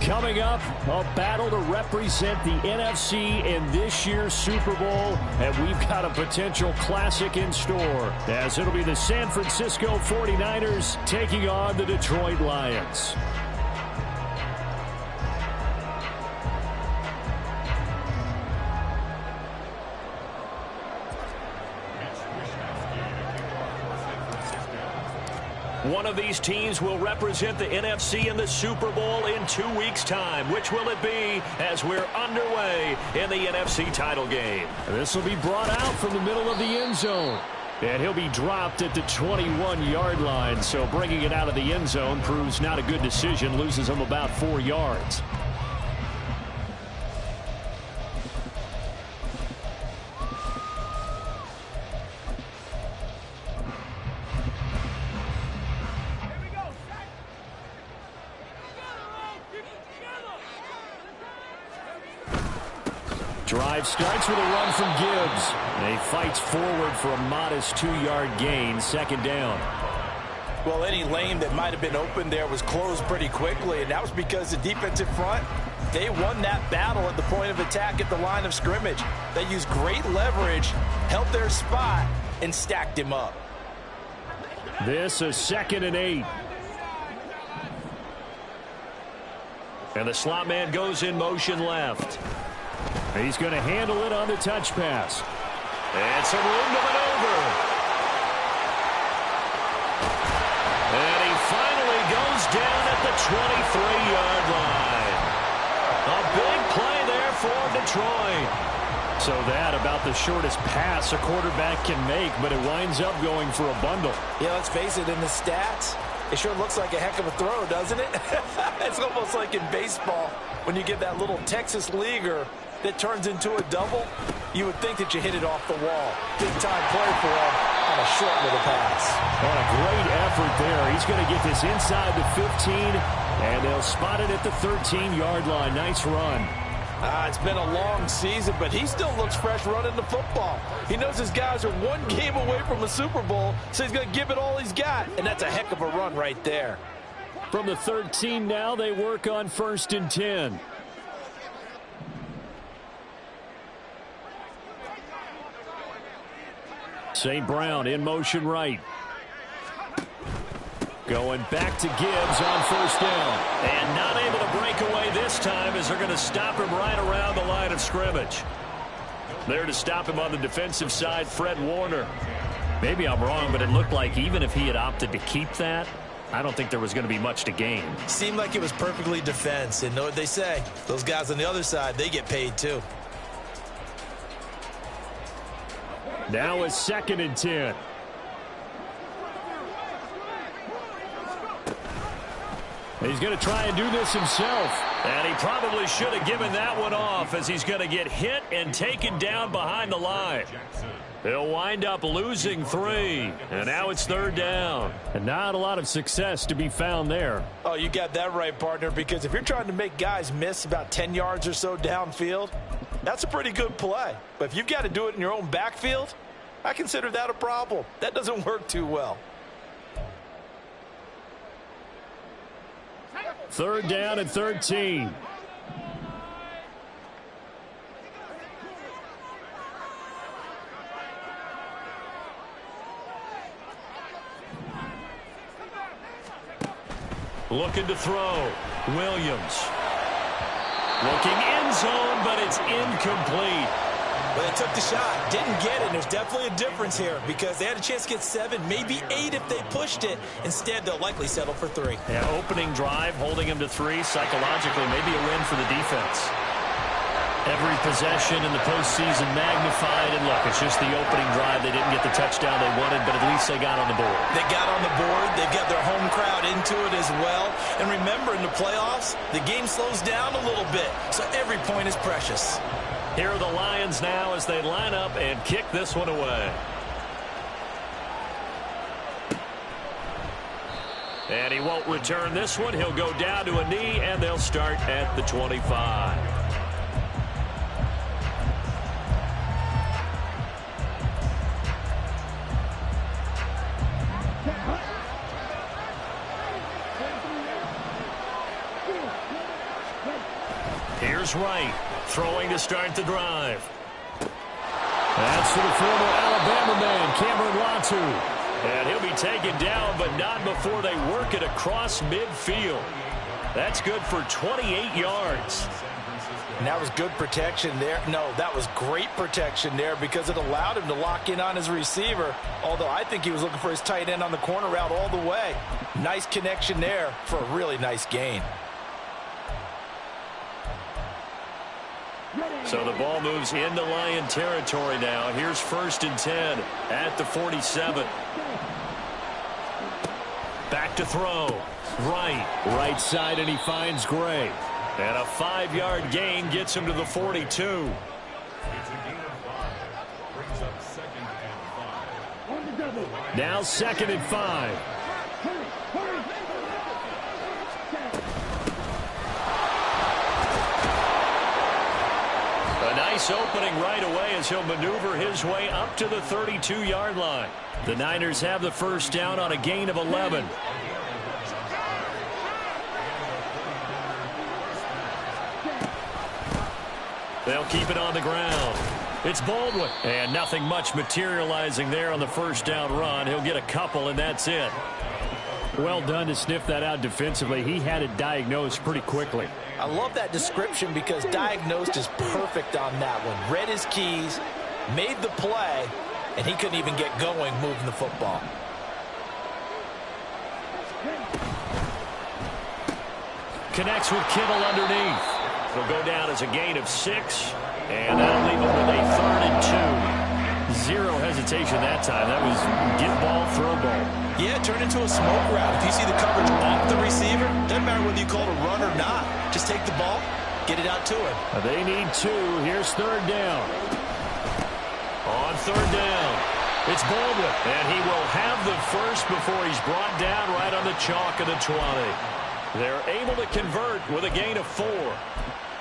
Coming up, a battle to represent the NFC in this year's Super Bowl, and we've got a potential classic in store, as it'll be the San Francisco 49ers taking on the Detroit Lions. One of these teams will represent the NFC in the Super Bowl in 2 weeks' time. Which will it be as we're underway in the NFC title game? This will be brought out from the middle of the end zone. And he'll be dropped at the 21-yard line. So bringing it out of the end zone proves not a good decision. Loses him about 4 yards. Drive starts with a run from Gibbs. And he fights forward for a modest 2-yard gain, second down. Well, any lane that might have been open there was closed pretty quickly, and that was because the defensive front, they won that battle at the point of attack at the line of scrimmage. They used great leverage, held their spot, and stacked him up. This is 2nd and 8. And the slot man goes in motion left. He's going to handle it on the touch pass. And some room to maneuver. And he finally goes down at the 23-yard line. A big play there for Detroit. So that about the shortest pass a quarterback can make, but it winds up going for a bundle. Yeah, let's face it, in the stats, it sure looks like a heck of a throw, doesn't it? It's almost like in baseball when you get that little Texas leaguer that turns into a double. You would think that you hit it off the wall. Big time play for him on a short little pass. On a great effort there. He's going to get this inside the 15, and they'll spot it at the 13-yard line. Nice run. It's been a long season, but he still looks fresh running the football. He knows his guys are one game away from a Super Bowl, so he's going to give it all he's got, and that's a heck of a run right there. From the 13 now, they work on 1st and 10. St. Brown in motion right. Going back to Gibbs on 1st down. And not able to break away this time as they're going to stop him right around the line of scrimmage. There to stop him on the defensive side, Fred Warner. Maybe I'm wrong, but it looked like even if he had opted to keep that, I don't think there was going to be much to gain. Seemed like it was perfectly defense. And know what they say? Those guys on the other side, they get paid too. Now it's 2nd and 10. He's going to try and do this himself. And he probably should have given that one off as he's going to get hit and taken down behind the line. He'll wind up losing 3. And now it's 3rd down. And not a lot of success to be found there. Oh, you got that right, partner, because if you're trying to make guys miss about 10 yards or so downfield, that's a pretty good play. But if you've got to do it in your own backfield, I consider that a problem. That doesn't work too well. 3rd down and 13. Looking to throw. Williams. Looking end zone, but it's incomplete. Well, they took the shot, didn't get it. There's definitely a difference here because they had a chance to get 7, maybe 8 if they pushed it. Instead, they'll likely settle for 3. Yeah, opening drive, holding them to 3, psychologically, maybe a win for the defense. Every possession in the postseason magnified, and look, it's just the opening drive. They didn't get the touchdown they wanted, but at least they got on the board. They got on the board. They've got their home crowd into it as well. And remember, in the playoffs, the game slows down a little bit, so every point is precious. Here are the Lions now as they line up and kick this one away. And he won't return this one. He'll go down to a knee, and they'll start at the 25. Here's Wright, throwing to start the drive. That's for the former Alabama man, Cameron Latu. And he'll be taken down, but not before they work it across midfield. That's good for 28 yards. And that was good protection there. No, that was great protection there because it allowed him to lock in on his receiver, although I think he was looking for his tight end on the corner route all the way. Nice connection there for a really nice gain. So the ball moves into Lion territory now. Here's 1st and 10 at the 47. Back to throw. Right side, and he finds Gray. And a 5-yard gain gets him to the 42. Now 2nd and 5. A nice opening right away as he'll maneuver his way up to the 32-yard line. The Niners have the first down on a gain of 11. They'll keep it on the ground. It's Baldwin. And nothing much materializing there on the first down run. He'll get a couple, and that's it. Well done to sniff that out defensively. He had it diagnosed pretty quickly. I love that description because diagnosed is perfect on that one. Read his keys, made the play, and he couldn't even get going moving the football. Connects with Kittle underneath. It'll go down as a gain of 6, and that'll leave him with a 3rd and 2. Zero hesitation that time. That was get ball, throw ball. Yeah, turn into a smoke route. If you see the coverage off the receiver, doesn't matter whether you call it a run or not. Just take the ball, get it out to him. They need 2. Here's 3rd down. On 3rd down, it's Baldwin, and he will have the first before he's brought down right on the chalk of the 20. They're able to convert with a gain of 4.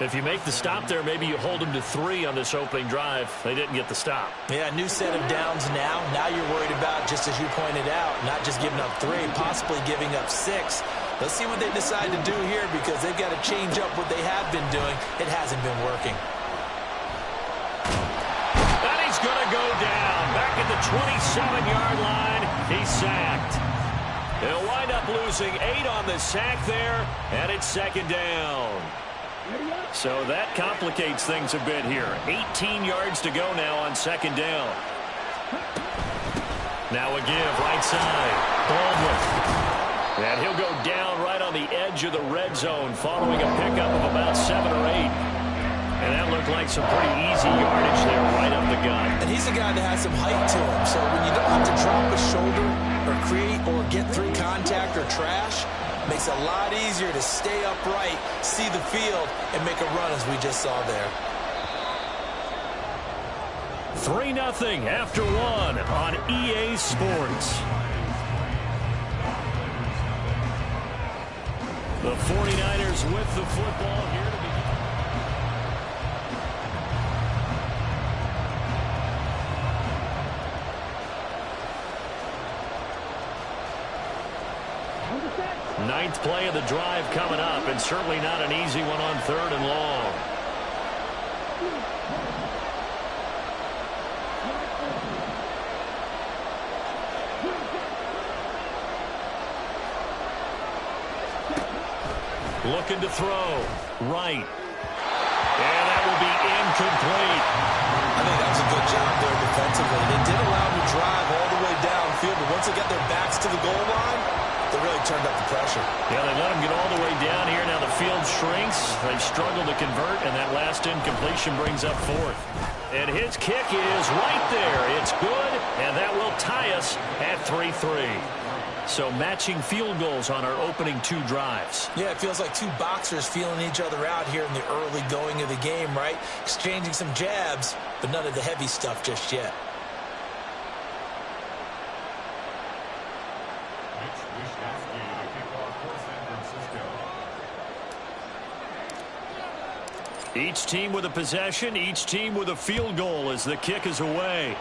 If you make the stop there, maybe you hold them to 3 on this opening drive. They didn't get the stop. Yeah, new set of downs now. Now you're worried about, just as you pointed out, not just giving up 3, possibly giving up 6. Let's see what they decide to do here because they've got to change up what they have been doing. It hasn't been working. And he's going to go down. Back at the 27-yard line, he's sacked. They'll wind up losing 8 on the sack there, and it's 2nd down. So that complicates things a bit here. 18 yards to go now on 2nd down. Now a give right side. Baldwin. And he'll go down right on the edge of the red zone following a pickup of about 7 or 8. And that looked like some pretty easy yardage there right up the gut. And he's a guy that has some height to him. So when you don't have to drop a shoulder or create or get through contact or trash, makes it a lot easier to stay upright, see the field, and make a run as we just saw there. 3-0 after 1 on EA Sports. The 49ers with the football here to begin. Ninth play of the drive coming up, and certainly not an easy one on 3rd and long. Looking to throw. Right. And that will be incomplete. I think that was a good job there defensively. They did allow them to drive all the way downfield, but once they got their backs to the goal line, they really turned up the pressure. Yeah, they let them get all the way down here. Now the field shrinks. They've struggled to convert, and that last incompletion brings up 4th. And his kick is right there. It's good, and that will tie us at 3-3. So matching field goals on our opening 2 drives. Yeah, it feels like 2 boxers feeling each other out here in the early going of the game, right? Exchanging some jabs, but none of the heavy stuff just yet. Each team with a possession, each team with a field goal as the kick is away.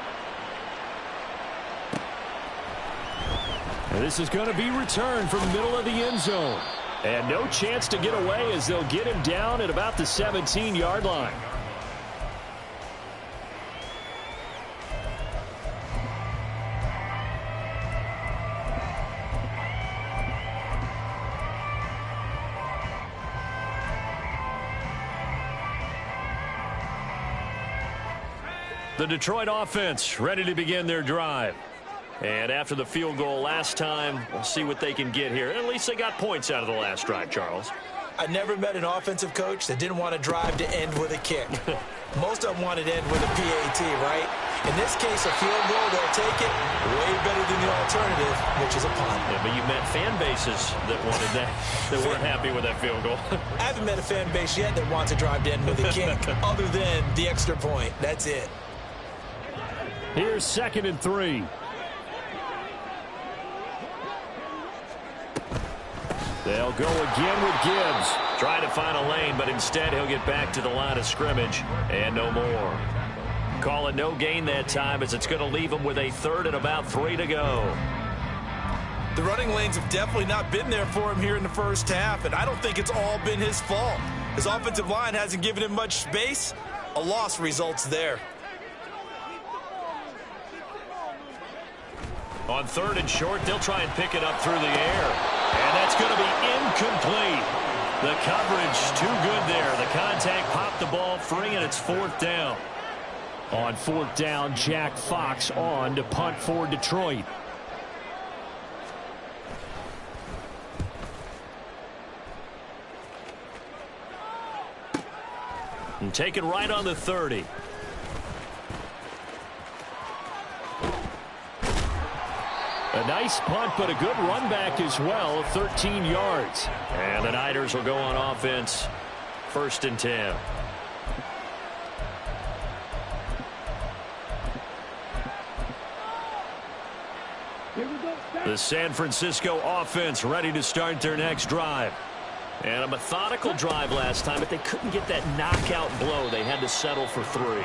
And this is going to be returned from the middle of the end zone. And no chance to get away as they'll get him down at about the 17-yard line. The Detroit offense ready to begin their drive. And after the field goal last time, we'll see what they can get here. At least they got points out of the last drive, Charles. I never met an offensive coach that didn't want to drive to end with a kick. Most of them wanted to end with a PAT, right? In this case, a field goal, they'll take it way better than the alternative, which is a punt. Yeah, but you met fan bases that wanted that, that weren't happy with that field goal. I haven't met a fan base yet that wants to drive to end with a kick, other than the extra point. That's it. Here's 2nd and 3. They'll go again with Gibbs. Trying to find a lane, but instead he'll get back to the line of scrimmage and no more. Calling no gain that time as it's going to leave him with a 3rd and about 3 to go. The running lanes have definitely not been there for him here in the first half, and I don't think it's all been his fault. His offensive line hasn't given him much space. A loss results there. On 3rd and short, they'll try and pick it up through the air. And that's going to be incomplete. The coverage too good there. The contact popped the ball free, and it's 4th down. On 4th down, Jack Fox on to punt for Detroit. And take it right on the 30. A nice punt, but a good run back as well, 13 yards. And the Niners will go on offense, 1st and 10. The San Francisco offense ready to start their next drive. And a methodical drive last time, but they couldn't get that knockout blow. They had to settle for 3.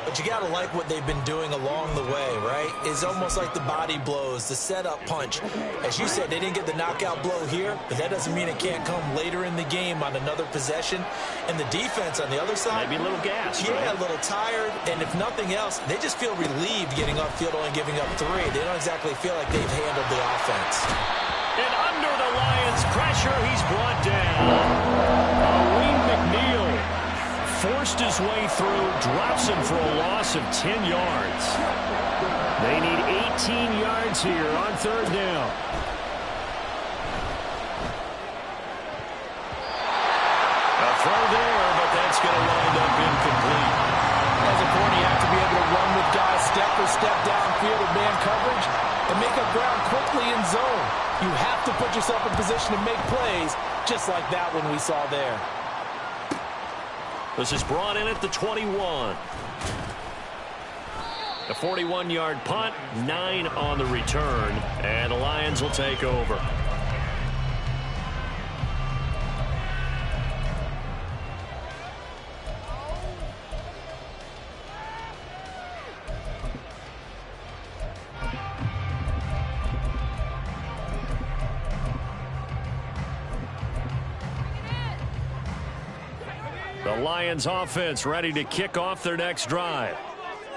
But you got to like what they've been doing along the way, right? It's almost like the body blows, the setup punch. As you said, they didn't get the knockout blow here, but that doesn't mean it can't come later in the game on another possession. And the defense on the other side, maybe a little gassed. Yeah, right? A little tired. And if nothing else, they just feel relieved getting upfield, only giving up 3. They don't exactly feel like they've handled the offense. And under the Lions' pressure, he's brought down. Alim McNeill forced his way through, drops him for a loss of 10 yards. They need 18 yards here on 3rd down. A throw there, but that's going to wind up incomplete. As a corner, you have to be able to run with guys step or step downfield with man coverage and make up ground quickly in zone. You have to put yourself in position to make plays, just like that one we saw there. This is brought in at the 21. A 41-yard punt, 9 on the return, and the Lions will take over. The Lions offense ready to kick off their next drive.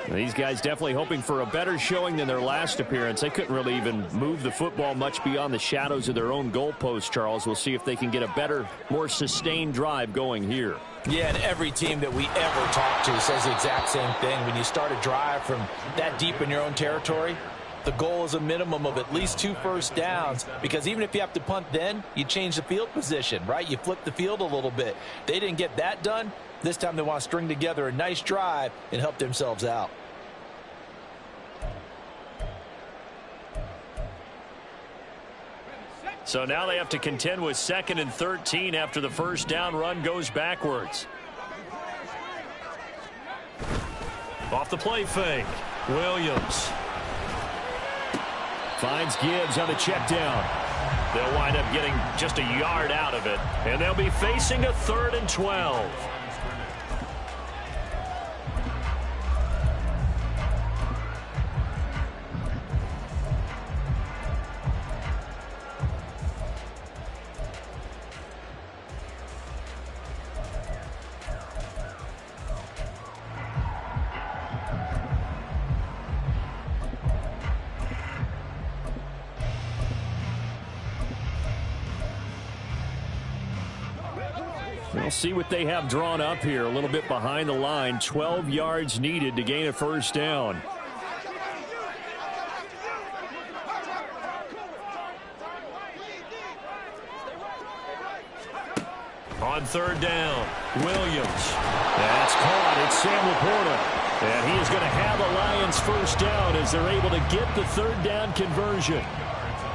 These guys definitely hoping for a better showing than their last appearance. They couldn't really even move the football much beyond the shadows of their own goalpost, Charles. We'll see if they can get a better, more sustained drive going here. Yeah, and every team that we ever talk to says the exact same thing. When you start a drive from that deep in your own territory, the goal is a minimum of at least 2 first downs, because even if you have to punt then, you change the field position, right? You flip the field a little bit. They didn't get that done. This time they want to string together a nice drive and help themselves out. So now they have to contend with 2nd and 13 after the first down run goes backwards. Off the play fake, Williams finds Gibbs on the check down. They'll wind up getting just a yard out of it, and they'll be facing a 3rd and 12. We'll see what they have drawn up here. A little bit behind the line. 12 yards needed to gain a first down. On third down, Williams. That's caught. It's Sam Laporta. And he is going to have a Lions first down as they're able to get the third down conversion.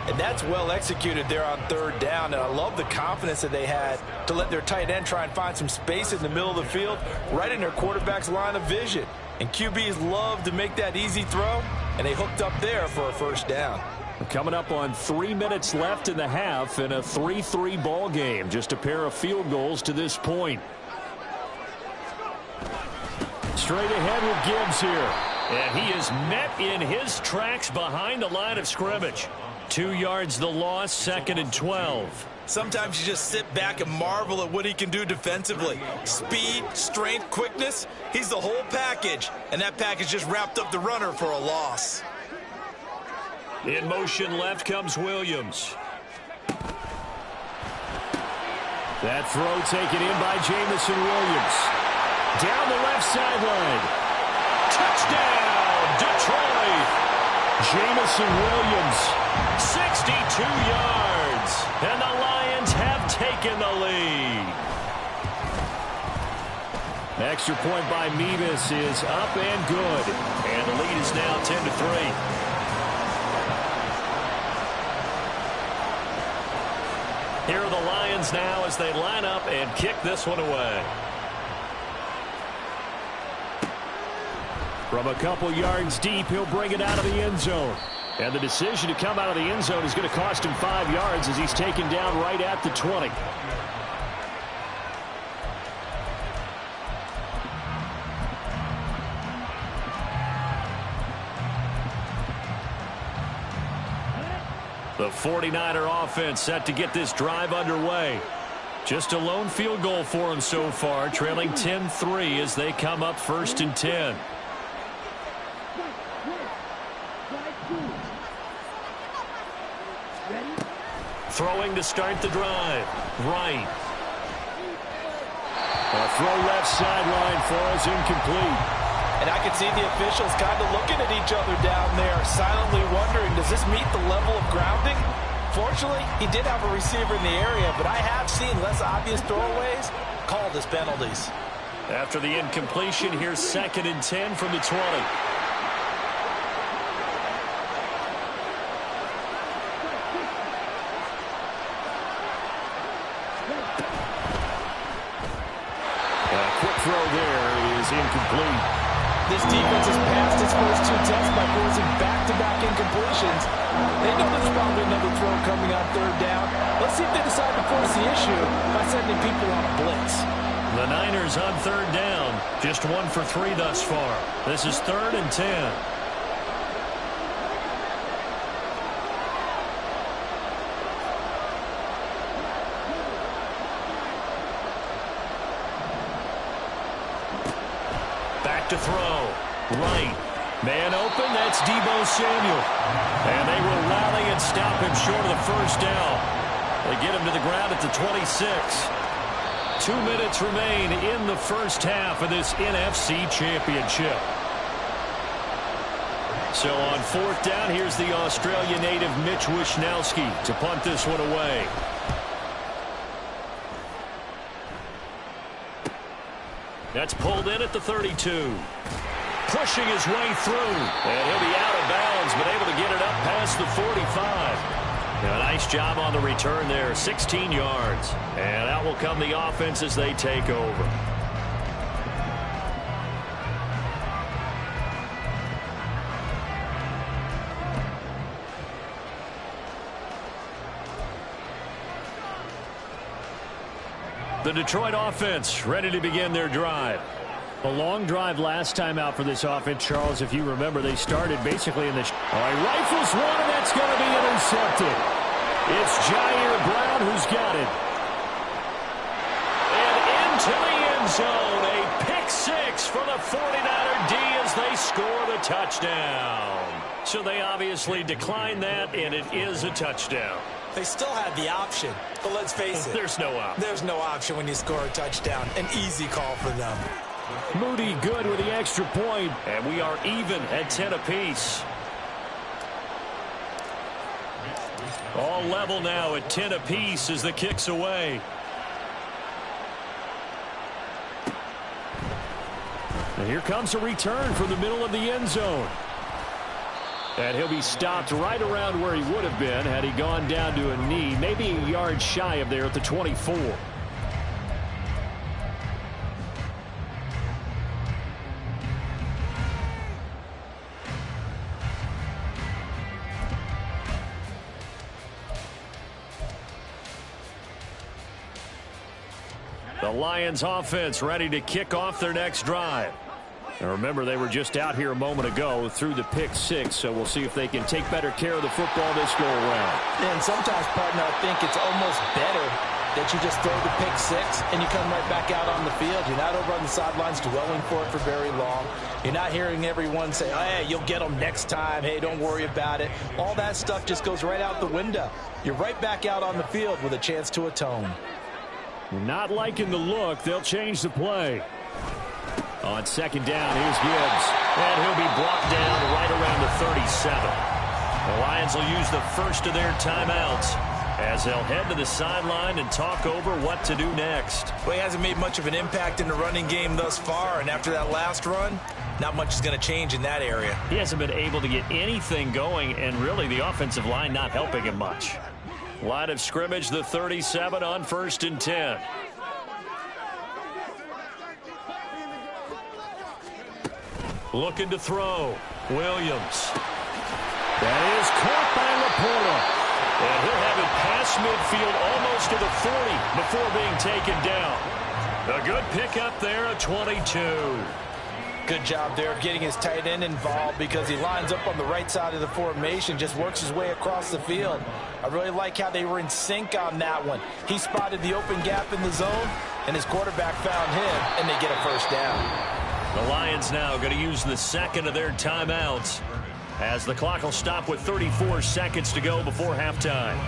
And that's well executed there on third down. And I love the confidence that they had to let their tight end try and find some space in the middle of the field, right in their quarterback's line of vision. And QBs love to make that easy throw, and they hooked up there for a first down. We're coming up on 3 minutes left in the half in a 3-3 ball game. Just a pair of field goals to this point. Straight ahead with Gibbs here. And he is met in his tracks behind the line of scrimmage. 2 yards the loss, 2nd and 12. Sometimes you just sit back and marvel at what he can do defensively. Speed, strength, quickness, he's the whole package. And that package just wrapped up the runner for a loss. In motion left comes Williams. That throw taken in by Jameson Williams. Down the left sideline. Touchdown, Detroit. Jameson Williams, 62 yards. And the Lions have taken the lead. Extra point by Mevis is up and good. And the lead is now 10-3. Here are the Lions now as they line up and kick this one away. From a couple yards deep, he'll bring it out of the end zone. And the decision to come out of the end zone is going to cost him 5 yards as he's taken down right at the 20. The 49er offense set to get this drive underway. Just a lone field goal for him so far, trailing 10-3 as they come up 1st and 10. Throwing to start the drive. Right. A throw left sideline falls incomplete. And I can see the officials kind of looking at each other down there, silently wondering, does this meet the level of grounding? Fortunately, he did have a receiver in the area, but I have seen less obvious throwaways called as penalties. After the incompletion, here's 2nd and 10 from the 20. A quick throw there is incomplete. This defense has passed its first 2 tests by forcing back-to-back incompletions. They know there's probably another throw coming on third down. Let's see if they decide to force the issue by sending people on a blitz. The Niners on third down. Just 1 for 3 thus far. This is 3rd and 10. To throw. Right. Man open. That's Deebo Samuel. And they will rally and stop him short of the first down. They get him to the ground at the 26. 2 minutes remain in the first half of this NFC Championship. So on 4th down, here's the Australia native Mitch Wishnowsky to punt this one away. That's pulled in at the 32. Pushing his way through. And he'll be out of bounds, but able to get it up past the 45. A nice job on the return there. 16 yards. And out will come the offense as they take over. The Detroit offense ready to begin their drive. A long drive last time out for this offense, Charles. If you remember, they started basically in the... All right, rifles one, and that's going to be intercepted. It's Jair Brown who's got it. And into the end zone, a pick 6 for the 49er D as they score the touchdown. So they obviously declined that, and it is a touchdown. They still had the option, but let's face it. There's no option. There's no option when you score a touchdown. An easy call for them. Moody good with the extra point, and we are even at 10 apiece. All level now at 10 apiece as the kick's away. And here comes a return from the middle of the end zone. And he'll be stopped right around where he would have been had he gone down to a knee, maybe a yard shy of there at the 24. The Lions offense ready to kick off their next drive. And remember, they were just out here a moment ago through the pick six, so we'll see if they can take better care of the football this go around. And sometimes, partner, I think it's almost better that you just throw the pick six and you come right back out on the field. You're not over on the sidelines dwelling for it for very long. You're not hearing everyone say, oh, hey, you'll get them next time. Hey, don't worry about it. All that stuff just goes right out the window. You're right back out on the field with a chance to atone. Not liking the look. They'll change the play. On second down, here's Gibbs. And he'll be brought down right around the 37. The Lions will use the first of their timeouts as they'll head to the sideline and talk over what to do next. Well, he hasn't made much of an impact in the running game thus far, and after that last run, not much is going to change in that area. He hasn't been able to get anything going, and really the offensive line not helping him much. Line of scrimmage, the 37 on 1st and 10. Looking to throw. Williams. That is caught by Laporta. And he'll have it past midfield almost to the 40 before being taken down. A good pickup there at 22. Good job there of getting his tight end involved because he lines up on the right side of the formation, just works his way across the field. I really like how they were in sync on that one. He spotted the open gap in the zone, and his quarterback found him, and they get a first down. The Lions now going to use the second of their timeouts as the clock will stop with 34 seconds to go before halftime.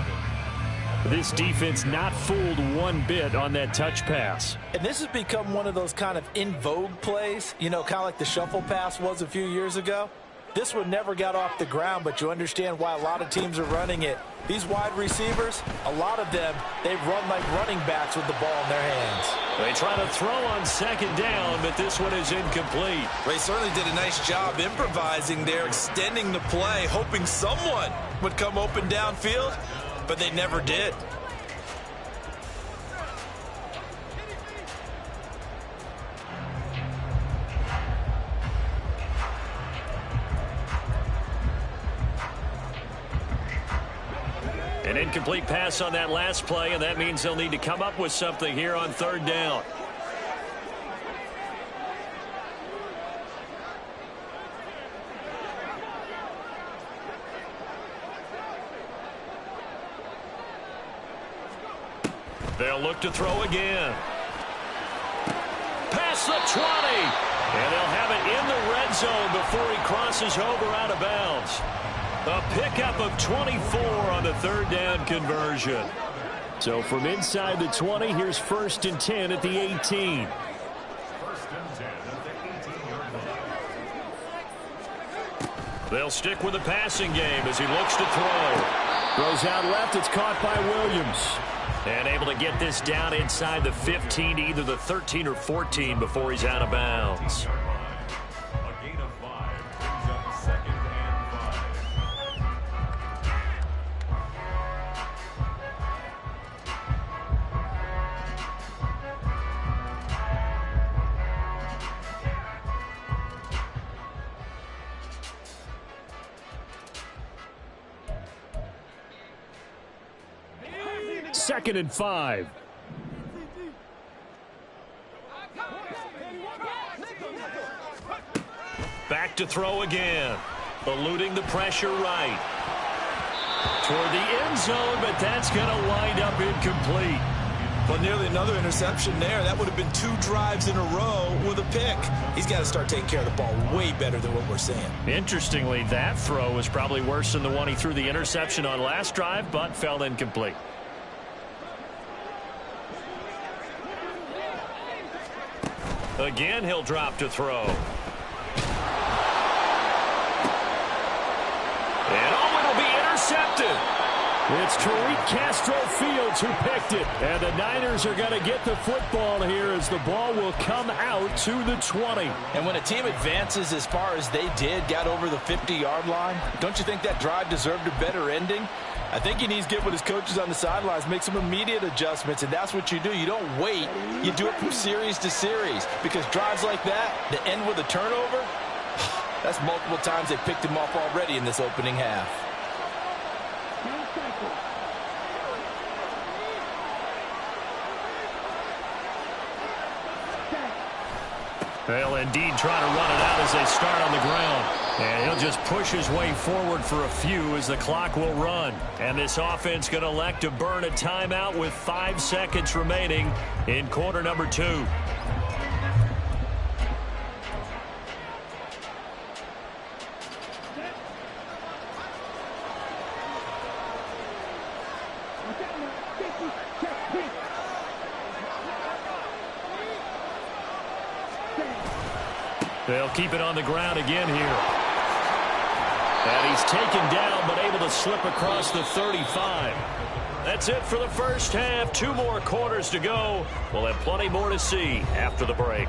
This defense not fooled one bit on that touch pass. And this has become one of those kind of in vogue plays, you know, kind of like the shuffle pass was a few years ago. This one never got off the ground, but you understand why a lot of teams are running it. These wide receivers, a lot of them, they run like running backs with the ball in their hands. They try to throw on second down, but this one is incomplete. They certainly did a nice job improvising there, extending the play, hoping someone would come open downfield, but they never did. An incomplete pass on that last play, and that means they'll need to come up with something here on third down. They'll look to throw again. Past the 20. And they'll have it in the red zone before he crosses over out of bounds. A pickup of 24 on the third down conversion. So from inside the 20, here's 1st and 10 at the 18. They'll stick with the passing game as he looks to throw. Throws out left. It's caught by Williams. And able to get this down inside the 15 to either the 13 or 14 before he's out of bounds. A gain of 5 brings up 2nd and 5. Second and 5. Back to throw again. Eluding the pressure right. Toward the end zone, but that's going to wind up incomplete. Well, nearly another interception there. That would have been 2 drives in a row with a pick. He's got to start taking care of the ball way better than what we're seeing. Interestingly, that throw was probably worse than the one he threw the interception on last drive, but fell incomplete. Again, he'll drop to throw. And it'll be intercepted. It's Tariq Castro Fields who picked it. And the Niners are going to get the football here as the ball will come out to the 20. And when a team advances as far as they did, got over the 50-yard line, don't you think that drive deserved a better ending? I think he needs to get with his coaches on the sidelines, make some immediate adjustments, and that's what you do. You don't wait. You do it from series to series, because drives like that end with a turnover, that's multiple times they picked him off already in this opening half. They'll indeed try to run it out as they start on the ground. And he'll just push his way forward for a few as the clock will run. And this offense going to elect to burn a timeout with 5 seconds remaining in quarter number 2. They'll keep it on the ground again here. And he's taken down but able to slip across the 35. That's it for the first half. 2 more quarters to go. We'll have plenty more to see after the break.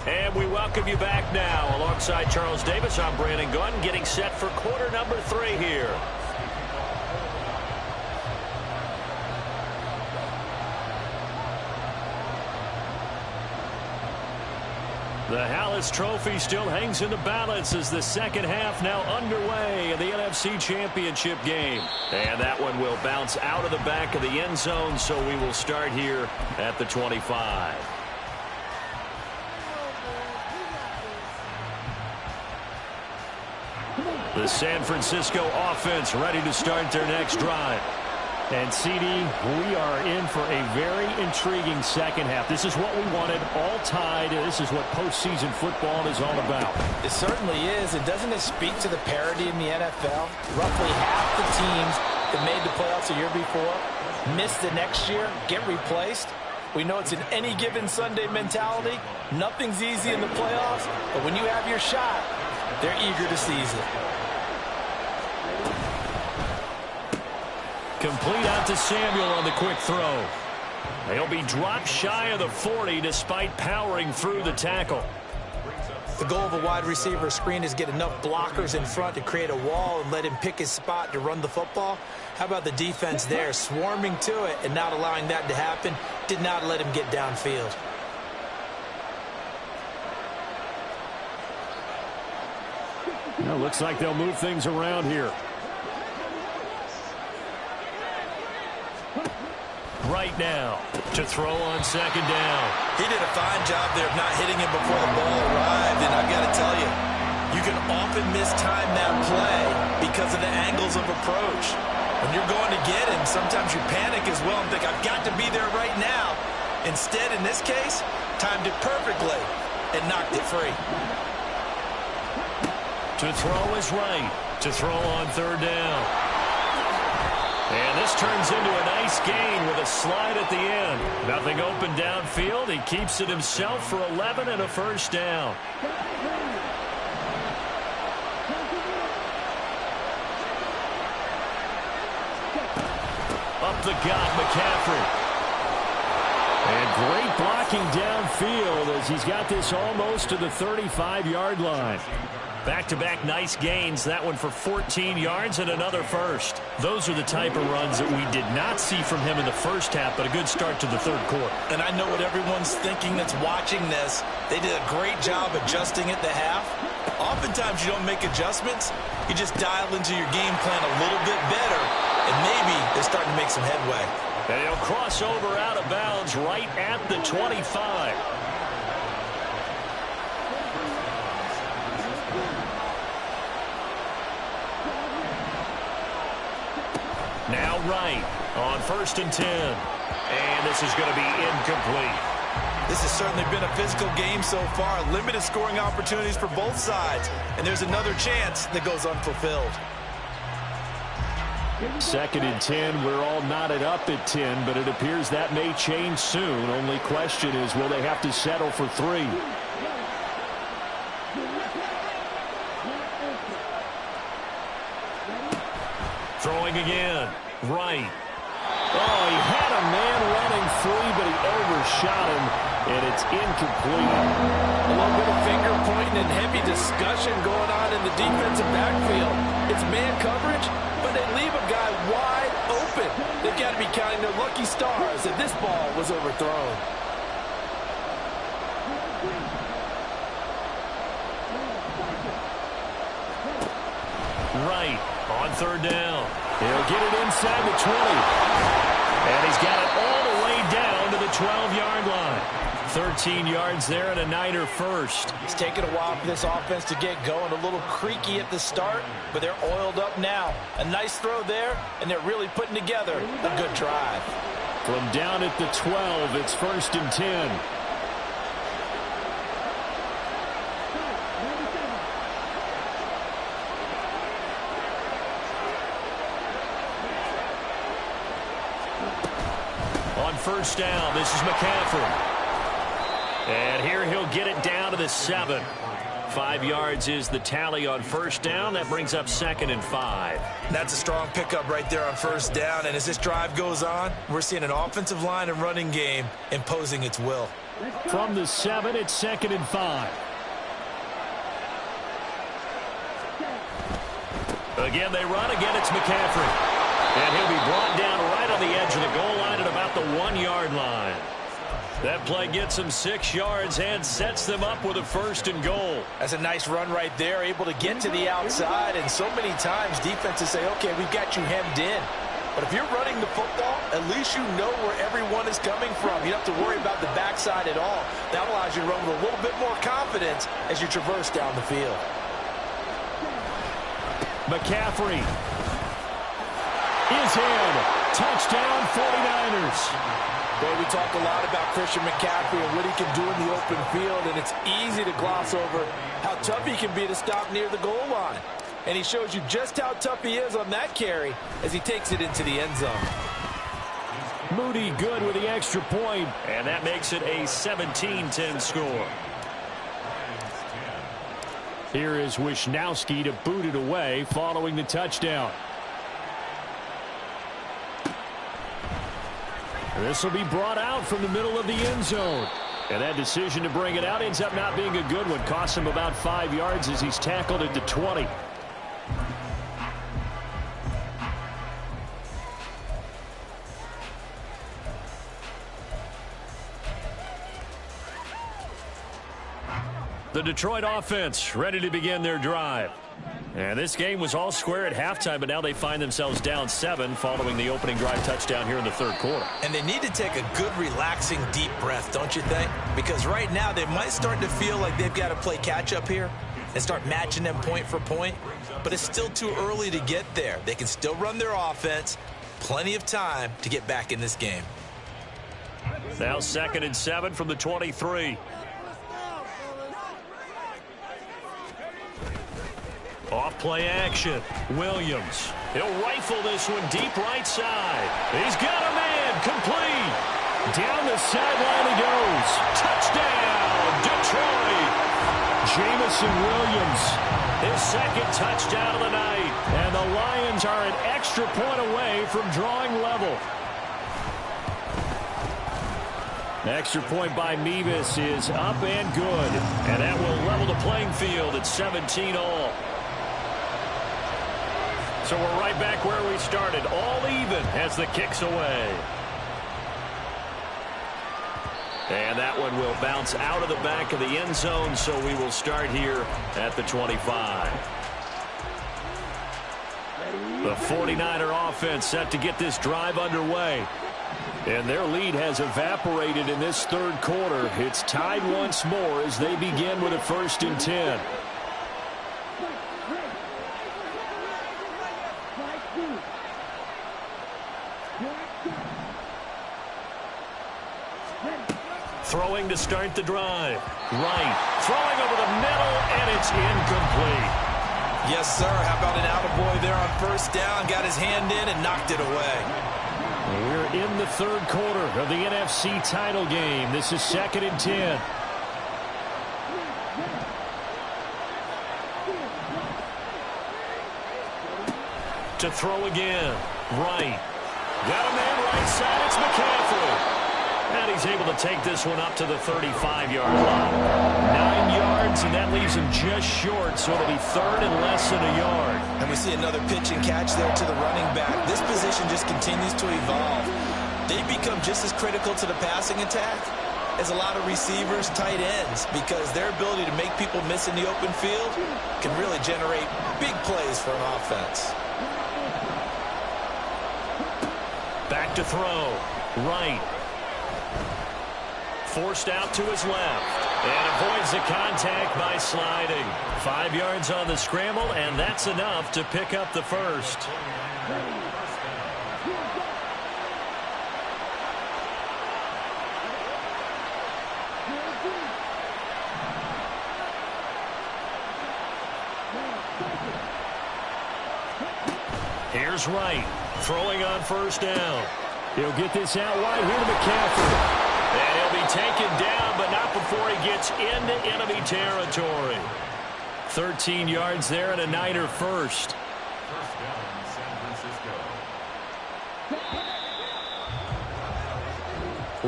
And we welcome you back now. Alongside Charles Davis, I'm Brandon Gunn, getting set for quarter number 3 here. The Hallis Trophy still hangs in the balance as the second half now underway in the NFC Championship game. And that one will bounce out of the back of the end zone, so we will start here at the 25. The San Francisco offense ready to start their next drive. And, CD, we are in for a very intriguing second half. This is what we wanted, all tied. This is what postseason football is all about. It certainly is. And doesn't it speak to the parity in the NFL? Roughly half the teams that made the playoffs a year before miss the next year, get replaced. We know it's an any given Sunday mentality. Nothing's easy in the playoffs, but when you have your shot, they're eager to seize it. Complete out to Samuel on the quick throw. He'll be dropped shy of the 40 despite powering through the tackle. The goal of a wide receiver screen is get enough blockers in front to create a wall and let him pick his spot to run the football. How about the defense there, swarming to it and not allowing that to happen? Did not let him get downfield. Well, looks like they'll move things around here. Right now to throw on second down. He did a fine job there of not hitting him before the ball arrived, and I've got to tell you, you can often mistime that play because of the angles of approach. When you're going to get him, sometimes you panic as well and think, I've got to be there right now. Instead, in this case, timed it perfectly and knocked it free. To throw is right. To throw on third down. And this turns into a nice gain with a slide at the end. Nothing open downfield. He keeps it himself for 11 and a first down. Up the gut, McCaffrey. And great blocking downfield as he's got this almost to the 35-yard line. Back-to-back nice gains, that one for 14 yards and another first. Those are the type of runs that we did not see from him in the first half, but a good start to the third quarter. And I know what everyone's thinking that's watching this. They did a great job adjusting at the half. Oftentimes you don't make adjustments. You just dial into your game plan a little bit better, and maybe they're starting to make some headway. And he'll cross over out of bounds right at the 25. Now right on 1st and 10. And this is going to be incomplete. This has certainly been a physical game so far. Limited scoring opportunities for both sides. And there's another chance that goes unfulfilled. 2nd and 10. We're all knotted up at 10, but it appears that may change soon. Only question is, will they have to settle for 3? Throwing again. Right. Oh, he had a man running free, but he overshot him, and it's incomplete. A little bit of finger pointing and heavy discussion going on in the defensive backfield. It's man coverage, but they leave a guy wide open. They've got to be counting their lucky stars that this ball was overthrown. Right on 3rd down. He'll get it inside the 20. And he's got it all the way down to the 12-yard line. 13 yards there and a Niner first. It's taken a while for this offense to get going. A little creaky at the start, but they're oiled up now. A nice throw there, and they're really putting together a good drive. From down at the 12, it's 1st and 10. On 1st down, this is McCaffrey. And here he'll get it down to the 7. 5 yards is the tally on 1st down. That brings up 2nd and 5. That's a strong pickup right there on 1st down. And as this drive goes on, we're seeing an offensive line and running game imposing its will. From the 7, it's 2nd and 5. Again, they run. Again, it's McCaffrey. And he'll be brought down right on the edge of the goal line at about the 1-yard line. That play gets them 6 yards and sets them up with a 1st and goal. That's a nice run right there, able to get to the outside. And so many times defenses say, okay, we've got you hemmed in. But if you're running the football, at least you know where everyone is coming from. You don't have to worry about the backside at all. That allows you to run with a little bit more confidence as you traverse down the field. McCaffrey is in. Touchdown 49ers. Boy, we talk a lot about Christian McCaffrey and what he can do in the open field, and it's easy to gloss over how tough he can be to stop near the goal line. And he shows you just how tough he is on that carry as he takes it into the end zone. Moody good with the extra point, and that makes it a 17-10 score. Here is Wisnowski to boot it away following the touchdown. This will be brought out from the middle of the end zone. And that decision to bring it out ends up not being a good one. Costs him about 5 yards as he's tackled at the 20. The Detroit offense ready to begin their drive. And this game was all square at halftime, but now they find themselves down 7 following the opening drive touchdown here in the 3rd quarter. And they need to take a good, relaxing, deep breath, don't you think? Because right now they might start to feel like they've got to play catch-up here and start matching them point for point. But it's still too early to get there. They can still run their offense. Plenty of time to get back in this game. Now 2nd and 7 from the 23. Off play action. Williams. He'll rifle this one deep right side. He's got a man. Complete. Down the sideline he goes. Touchdown, Detroit. Jameson Williams. His 2nd touchdown of the night. And the Lions are an extra point away from drawing level. Extra point by Mevis is up and good. And that will level the playing field at 17-all. So we're right back where we started, all even as the kick's away. And that one will bounce out of the back of the end zone, so we will start here at the 25. The 49er offense set to get this drive underway. And their lead has evaporated in this 3rd quarter. It's tied once more as they begin with a 1st and 10. Throwing to start the drive. Right. Throwing over the middle, and it's incomplete. Yes, sir. How about an attaboy there on first down? Got his hand in and knocked it away. We're in the third quarter of the NFC title game. This is 2nd and 10. To throw again. Right. Got a man right side. It's McCaffrey. And he's able to take this one up to the 35-yard line. 9 yards, and that leaves him just short, so it'll be third and less than a yard. And we see another pitch and catch there to the running back. This position just continues to evolve. They become just as critical to the passing attack as a lot of receivers, tight ends, because their ability to make people miss in the open field can really generate big plays for an offense. Back to throw. Right. Forced out to his left. And avoids the contact by sliding. 5 yards on the scramble, and that's enough to pick up the first. Here's Wright. Throwing on first down. He'll get this out wide here to McCaffrey. And he'll be taken down, but not before he gets into enemy territory. 13 yards there and a Niner first. First down, San Francisco.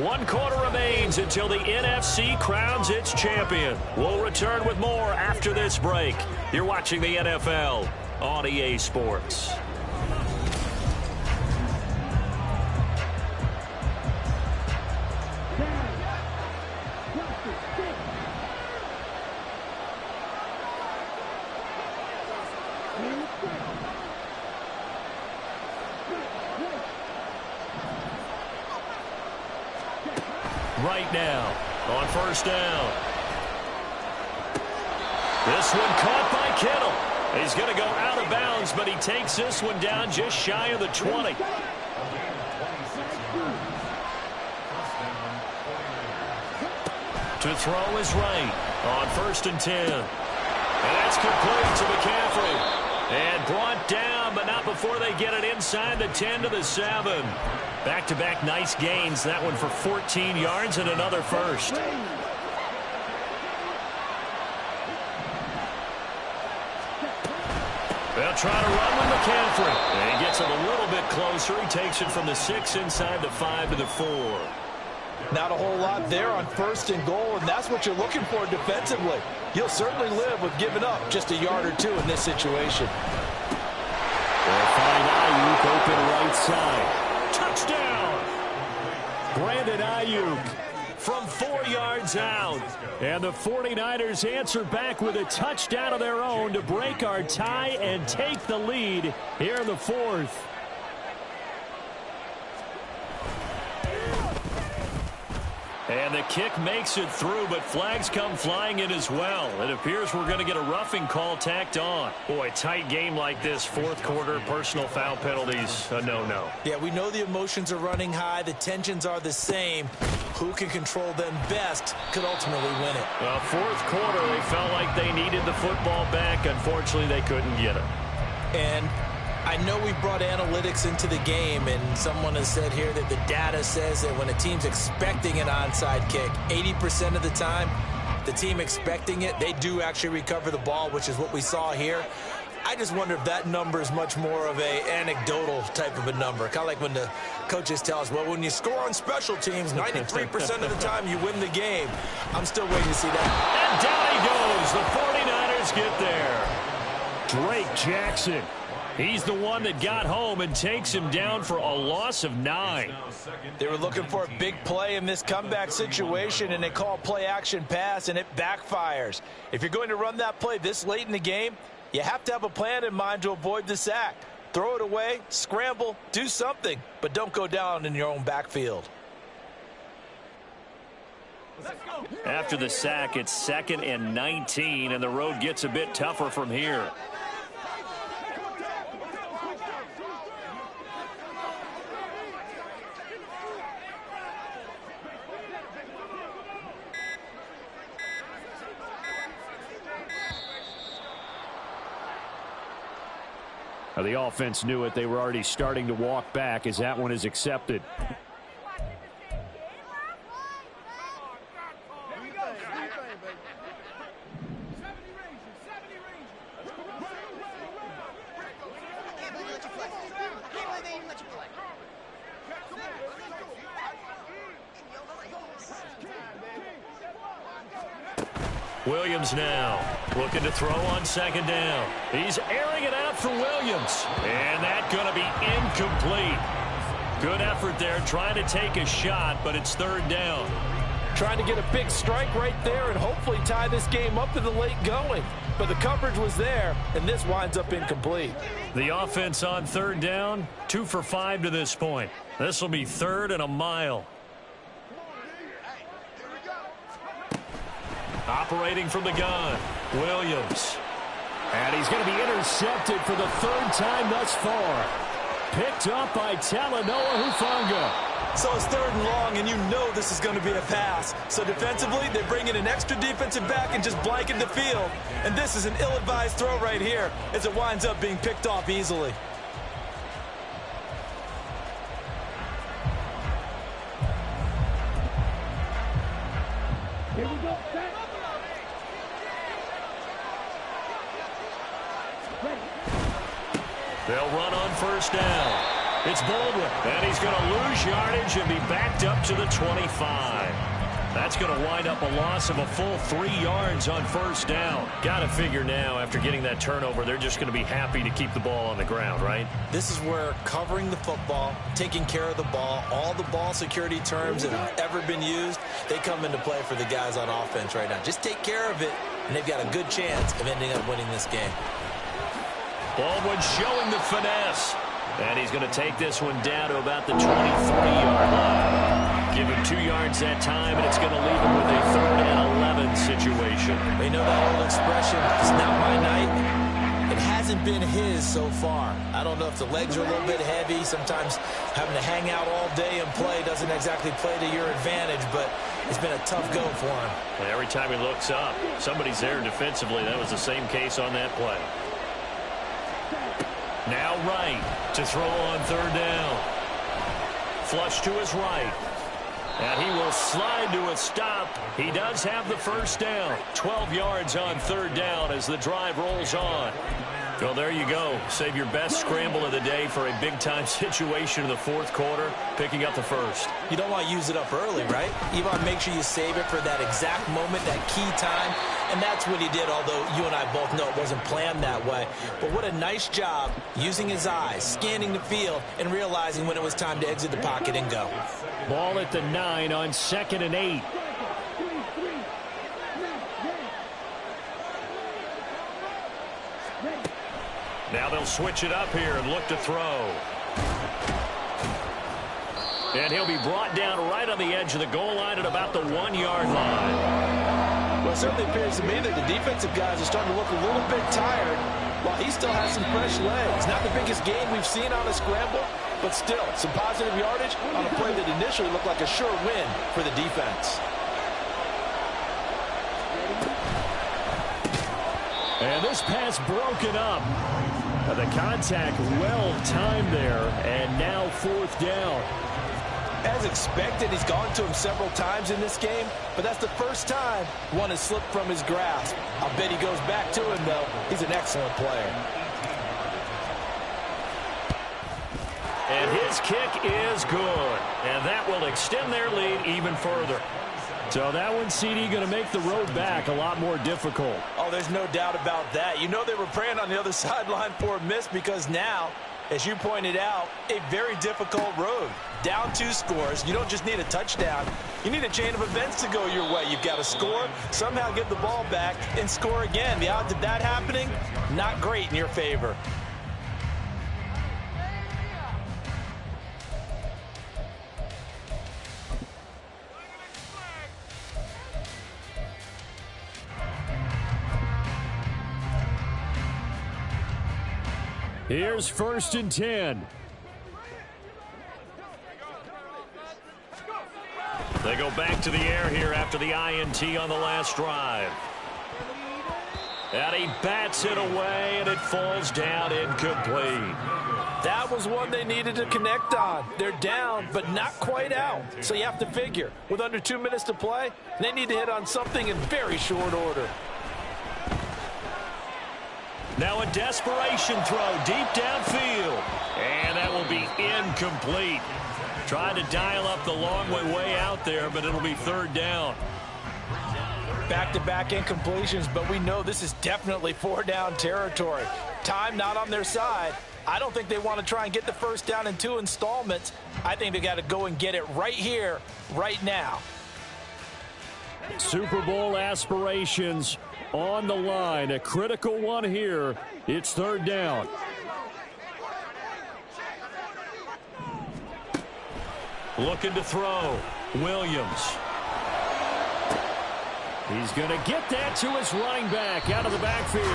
1 quarter remains until the NFC crowns its champion. We'll return with more after this break. You're watching the NFL on EA Sports. Right now on first down. This one caught by Kittle. He's going to go out of bounds, but he takes this one down just shy of the 20. To throw is Right on 1st and 10. And that's complete to McCaffrey. And brought down, but not before they get it inside the 10 to the 7. Back-to-back nice gains. That one for 14 yards and another first. They'll try to run with McCaffrey. And he gets it a little bit closer. He takes it from the 6 inside the 5 to the 4. Not a whole lot there on 1st and goal, and that's what you're looking for defensively. You'll certainly live with giving up just a yard or 2 in this situation. They'll find Ayuk open right side. Touchdown! Brandon Ayuk from 4 yards out. And the 49ers answer back with a touchdown of their own to break our tie and take the lead here in the 4th. And the kick makes it through, but flags come flying in as well. It appears we're going to get a roughing call tacked on. Boy, tight game like this, 4th quarter, personal foul penalties, a no-no. Yeah, we know the emotions are running high. The tensions are the same. Who can control them best could ultimately win it. Well, 4th quarter, they felt like they needed the football back. Unfortunately, they couldn't get it. And I know we brought analytics into the game, and someone has said here that the data says that when a team's expecting an onside kick, 80% of the time, the team expecting it, they do actually recover the ball, which is what we saw here. I just wonder if that number is much more of a anecdotal type of a number. Kind of like when the coaches tell us, well, when you score on special teams, 93% of the time you win the game. I'm still waiting to see that. And down he goes. The 49ers get there. Drake Jackson. He's the one that got home and takes him down for a loss of 9. They were looking for a big play in this comeback situation, and they call play action pass, and it backfires. If you're going to run that play this late in the game, you have to have a plan in mind to avoid the sack. Throw it away, scramble, do something, but don't go down in your own backfield. After the sack, it's 2nd and 19, and the road gets a bit tougher from here. Now, the offense knew it. They were already starting to walk back as that one is accepted. Williams now looking to throw on second down. He's airing it out for Williams. And that's going to be incomplete. Good effort there trying to take a shot, but it's third down. Trying to get a big strike right there and hopefully tie this game up in the late going. But the coverage was there, and this winds up incomplete. The offense on third down, 2 for 5 to this point. This will be third and a mile. Operating from the gun, Williams. And he's going to be intercepted for the third time thus far. Picked up by Talanoa Hufanga. So it's third and long, and you know this is going to be a pass. So defensively, they bring in an extra defensive back and just blanket the field. And this is an ill-advised throw right here as it winds up being picked off easily. Here we go. They'll run on first down. It's Baldwin, and he's going to lose yardage and be backed up to the 25. That's going to wind up a loss of a full 3 yards on first down. Got to figure now, after getting that turnover, they're just going to be happy to keep the ball on the ground, right? This is where covering the football, taking care of the ball, all the ball security terms that have ever been used, they come into play for the guys on offense right now. Just take care of it, and they've got a good chance of ending up winning this game. Baldwin showing the finesse. And he's going to take this one down to about the 23-yard line. Give him 2 yards that time, and it's going to leave him with a 3rd and 11 situation. They know that old expression, it's not my night. It hasn't been his so far. I don't know if the legs are a little bit heavy. Sometimes having to hang out all day and play doesn't exactly play to your advantage, but it's been a tough go for him. And every time he looks up, somebody's there defensively. That was the same case on that play. Now right to throw on third down. Flush to his right. And he will slide to a stop. He does have the first down. 12 yards on third down as the drive rolls on. Well, there you go. Save your best scramble of the day for a big-time situation in the fourth quarter, picking up the first. You don't want to use it up early, right? You want to make sure you save it for that exact moment, that key time. And that's what he did, although you and I both know it wasn't planned that way. But what a nice job using his eyes, scanning the field, and realizing when it was time to exit the pocket and go. Ball at the 9 on 2nd and 8. Now they'll switch it up here and look to throw. And he'll be brought down right on the edge of the goal line at about the 1-yard line. Well, it certainly appears to me that the defensive guys are starting to look a little bit tired while he still has some fresh legs. Not the biggest gain we've seen on a scramble, but still some positive yardage on a play that initially looked like a sure win for the defense. And this pass broken up. The contact well timed there, and now 4th down. As expected, he's gone to him several times in this game, but that's the first time one has slipped from his grasp. I'll bet he goes back to him, though. He's an excellent player. And his kick is good, and that will extend their lead even further. So that one, CD, going to make the road back a lot more difficult. Oh, there's no doubt about that. You know they were praying on the other sideline for a miss because now, as you pointed out, a very difficult road. Down 2 scores. You don't just need a touchdown. You need a chain of events to go your way. You've got to score, somehow get the ball back, and score again. The odds of that happening, not great in your favor. Here's 1st and 10. They go back to the air here after the INT on the last drive. And he bats it away, and it falls down incomplete. That was one they needed to connect on. They're down, but not quite out. So you have to figure, with under 2 minutes to play, they need to hit on something in very short order. Now a desperation throw deep downfield. And that will be incomplete. Trying to dial up the long way out there, but it'll be third down. Back-to-back incompletions, but we know this is definitely four-down territory. Time not on their side. I don't think they want to try and get the first down in 2 installments. I think they got to go and get it right here, right now. Super Bowl aspirations on the line. A critical one here. It's third down. Looking to throw. Williams. He's going to get that to his running back out of the backfield.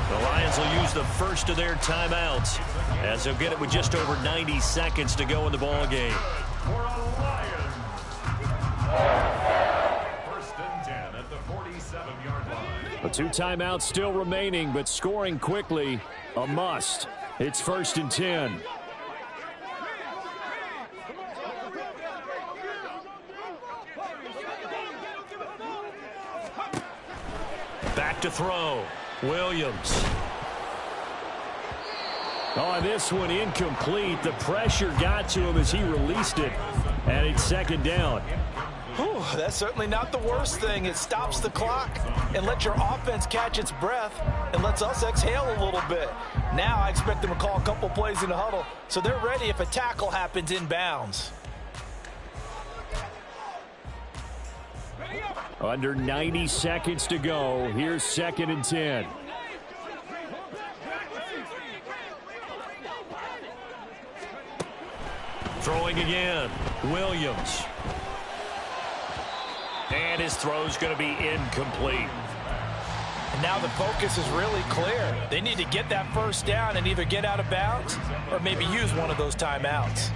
The Lions will use the first of their timeouts as they'll get it with just over 90 seconds to go in the ball game. For a Lions. First and 10 at the 47-yard line. The 2 timeouts still remaining, but scoring quickly, a must. It's first and 10. Back to throw. Williams. Oh, this one incomplete. The pressure got to him as he released it. And it's second down. Whew, that's certainly not the worst thing. It stops the clock and lets your offense catch its breath and lets us exhale a little bit. Now I expect them to call a couple plays in the huddle so they're ready if a tackle happens inbounds. Under 90 seconds to go. Here's second and 10. Throwing again. Williams. And his throw's going to be incomplete. And now the focus is really clear. They need to get that first down and either get out of bounds or maybe use one of those timeouts.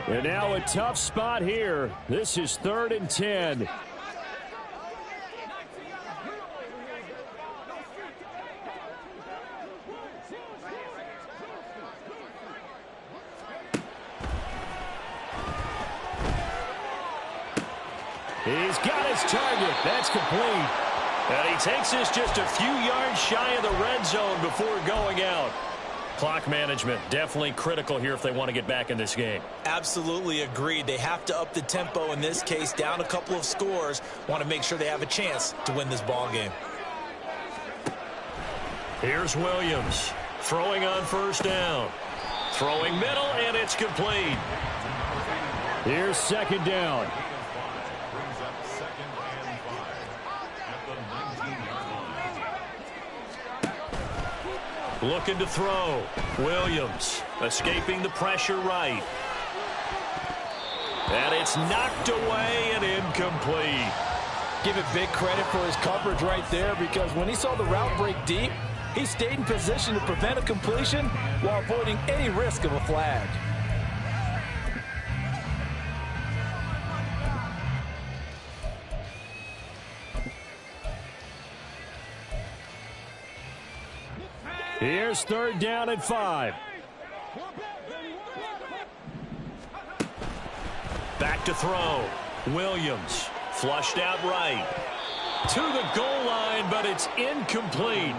And now a tough spot here. This is third and 10. He's got his target. That's complete. And he takes this just a few yards shy of the red zone before going out. Clock management definitely critical here if they want to get back in this game. Absolutely agreed. They have to up the tempo in this case, down a couple of scores. Want to make sure they have a chance to win this ball game. Here's Williams throwing on first down. Throwing middle, and it's complete. Here's second down. Brings up second and 5 at the 19-yard line. Looking to throw. Williams escaping the pressure right. And it's knocked away and incomplete. Give it big credit for his coverage right there because when he saw the route break deep, he stayed in position to prevent a completion while avoiding any risk of a flag. Here's third down and 5. Back to throw. Williams flushed out right. To the goal line, but it's incomplete.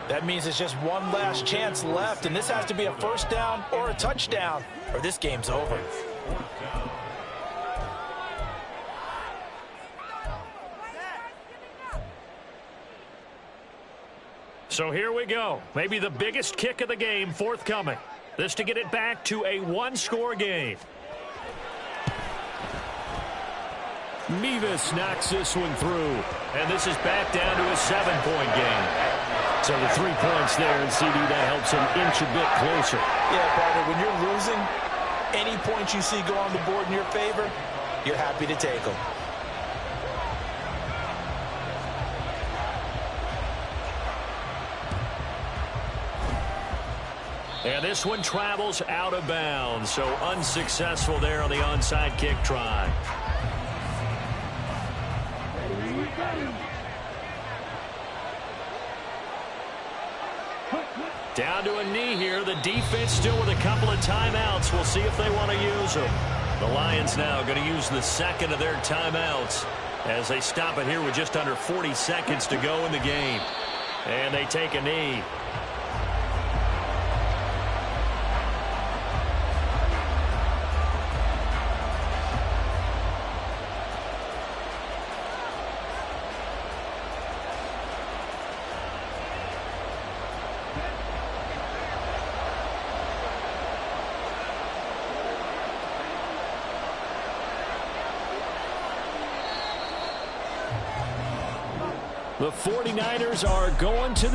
That means it's just one last chance left, and this has to be a first down or a touchdown, or this game's over. So here we go. Maybe the biggest kick of the game forthcoming. This to get it back to a one-score game. Mevis knocks this one through. And this is back down to a 7-point game. So the 3 points there, and CD, that helps him inch a bit closer. Yeah, partner, when you're losing, any points you see go on the board in your favor, you're happy to take them. And this one travels out of bounds, so unsuccessful there on the onside kick try. Down to a knee here. The defense still with a couple of timeouts. We'll see if they want to use them. The Lions now going to use the second of their timeouts as they stop it here with just under 40 seconds to go in the game. And they take a knee. The 49ers are going to the